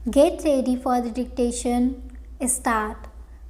Get ready for the dictation. Start.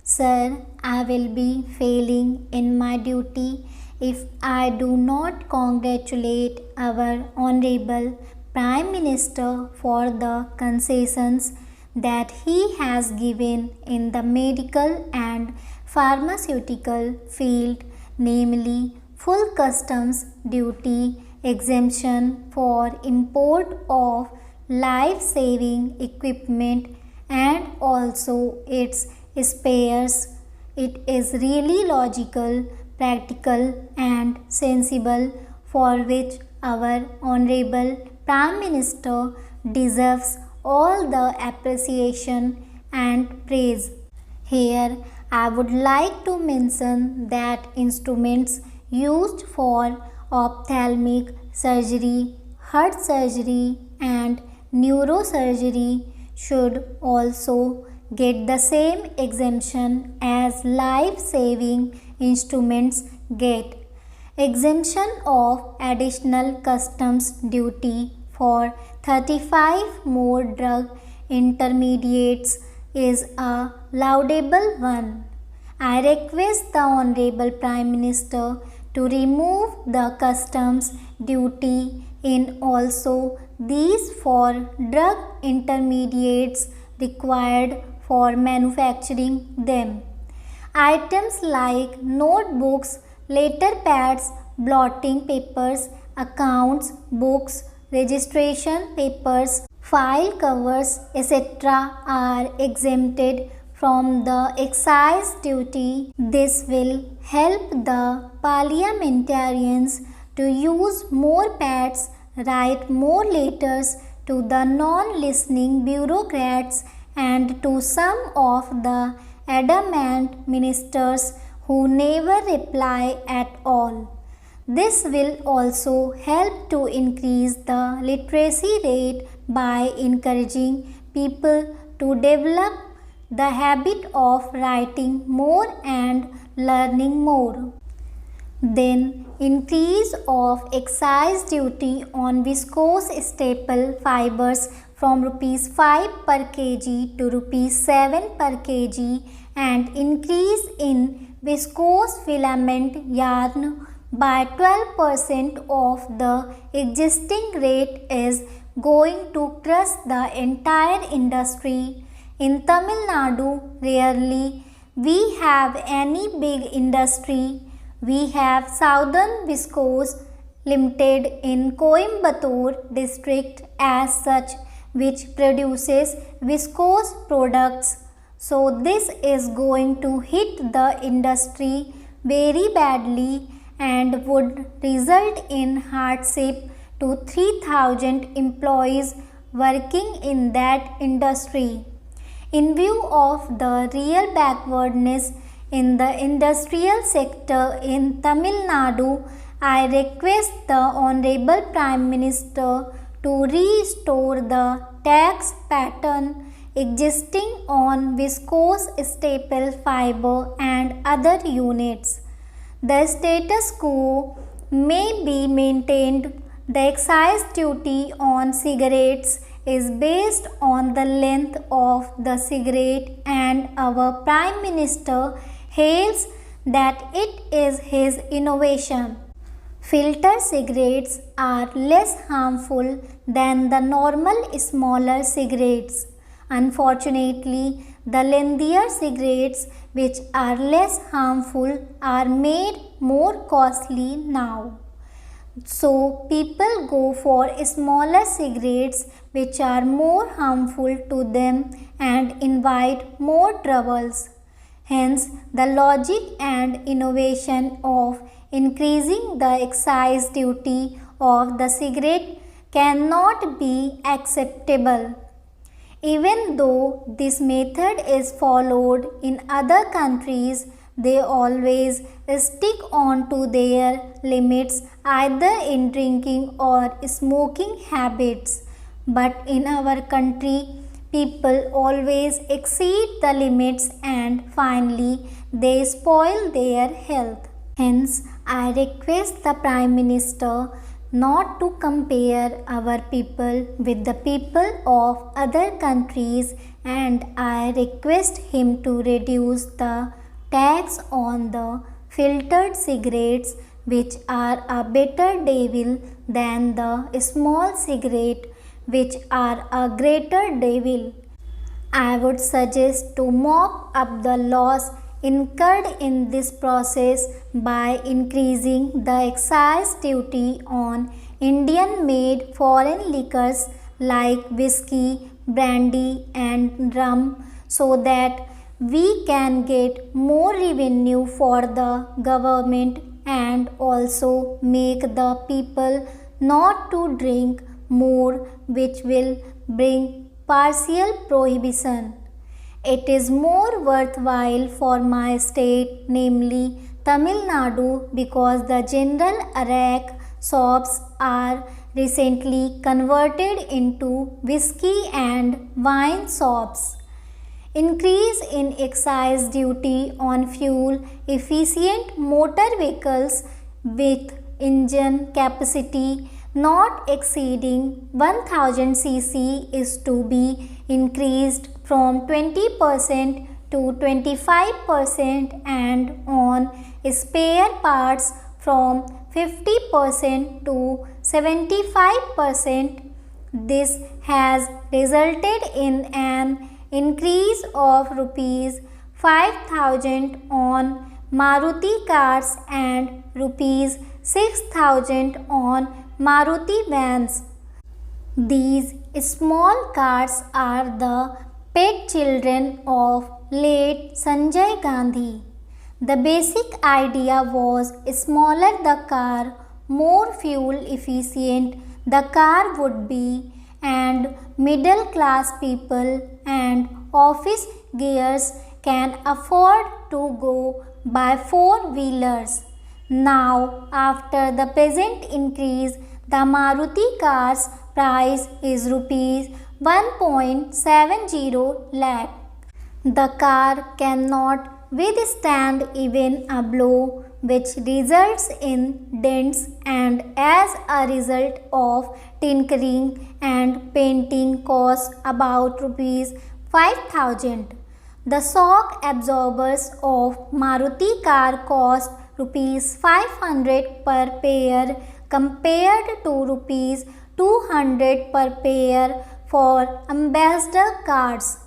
Sir, I will be failing in my duty if I do not congratulate our Honorable Prime Minister for the concessions that he has given in the medical and pharmaceutical field, namely full customs duty exemption for import of life-saving equipment and also its spares. It is really logical, practical and sensible, for which our Honorable Prime Minister deserves all the appreciation and praise. Here I would like to mention that instruments used for ophthalmic surgery, heart surgery and neurosurgery should also get the same exemption as life-saving instruments get. Exemption of additional customs duty for 35 more drug intermediates is a laudable one. I request the Honorable Prime Minister to remove the customs duty in also these for drug intermediates required for manufacturing them. Items like notebooks, letter pads, blotting papers, accounts, books, registration papers, file covers, etc. are exempted from the excise duty. This will help the parliamentarians to use more pads, write more letters to the non-listening bureaucrats and to some of the adamant ministers who never reply at all. This will also help to increase the literacy rate by encouraging people to develop the habit of writing more and learning more. Then increase of excise duty on viscose staple fibers from Rs 5 per kg to Rs 7 per kg and increase in viscose filament yarn by 12% of the existing rate is going to crush the entire industry. In Tamil Nadu, rarely we have any big industry. We have Southern Viscose Limited in Coimbatore district as such, which produces viscose products. So this is going to hit the industry very badly and would result in hardship to 3,000 employees working in that industry. In view of the real backwardness in the industrial sector in Tamil Nadu, I request the Honorable Prime Minister to restore the tax pattern existing on viscose staple fiber and other units. The status quo may be maintained. The excise duty on cigarettes is based on the length of the cigarette and our Prime Minister hails that it is his innovation. Filter cigarettes are less harmful than the normal smaller cigarettes. Unfortunately, the lengthier cigarettes, which are less harmful, are made more costly now. So, people go for smaller cigarettes which are more harmful to them and invite more troubles. Hence, the logic and innovation of increasing the excise duty of the cigarette cannot be acceptable. Even though this method is followed in other countries, they always stick on to their limits either in drinking or smoking habits. But in our country, people always exceed the limits and finally they spoil their health. Hence, I request the Prime Minister not to compare our people with the people of other countries, and I request him to reduce the tax on the filtered cigarettes, which are a better devil than the small cigarette, which are a greater devil. I would suggest to mop up the loss incurred in this process by increasing the excise duty on Indian made foreign liquors like whiskey, brandy and rum, so that we can get more revenue for the government and also make the people not to drink more, which will bring partial prohibition. It is more worthwhile for my state, namely Tamil Nadu, because the general arrack shops are recently converted into whiskey and wine shops. Increase in excise duty on fuel efficient motor vehicles with engine capacity not exceeding 1000 cc is to be increased from 20% to 25% and on spare parts from 50% to 75%. This has resulted in an increase of rupees 5,000 on Maruti cars and rupees 6,000 on Maruti vans. These small cars are the pet children of late Sanjay Gandhi. The basic idea was smaller the car, more fuel efficient the car would be, and middle class people and office gears can afford to go by four-wheelers. Now, after the present increase, the Maruti car's price is rupees 1.70 lakh. The car cannot withstand even a blow, which results in dents, and as a result of tinkering and painting costs about rupees 5,000. The shock absorbers of Maruti car cost rupees 500 per pair compared to rupees 200 per pair for ambassador cars.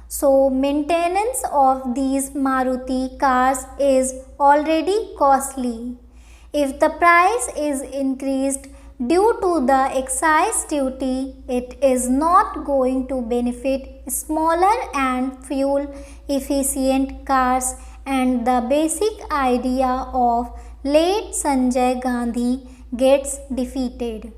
So maintenance of these Maruti cars is already costly. If the price is increased due to the excise duty, it is not going to benefit smaller and fuel efficient cars, and the basic idea of late Sanjay Gandhi gets defeated.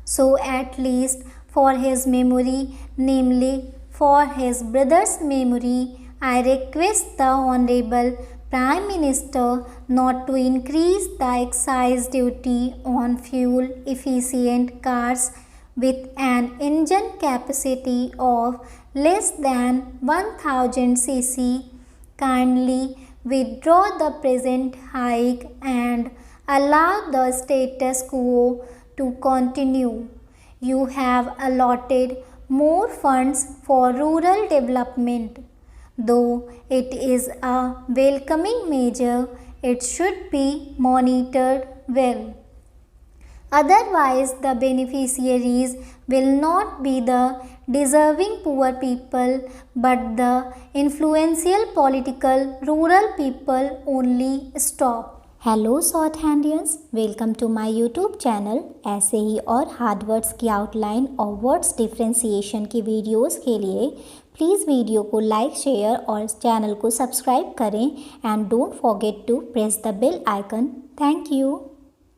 So at least for his memory, namely for his brother's memory, I request the Honorable Prime Minister not to increase the excise duty on fuel efficient cars with an engine capacity of less than 1000 cc. Kindly withdraw the present hike and allow the status quo to continue. You have allotted more funds for rural development. Though it is a welcoming measure, it should be monitored well. Otherwise, the beneficiaries will not be the deserving poor people, but the influential political rural people only. Stop. Hello short handians, welcome to my YouTube channel. ऐसे ही और hard words की outline और words differentiation की videos के लिए please video को like, share और चैनल को सब्सक्राइब करें and don't forget to press the bell icon. Thank you.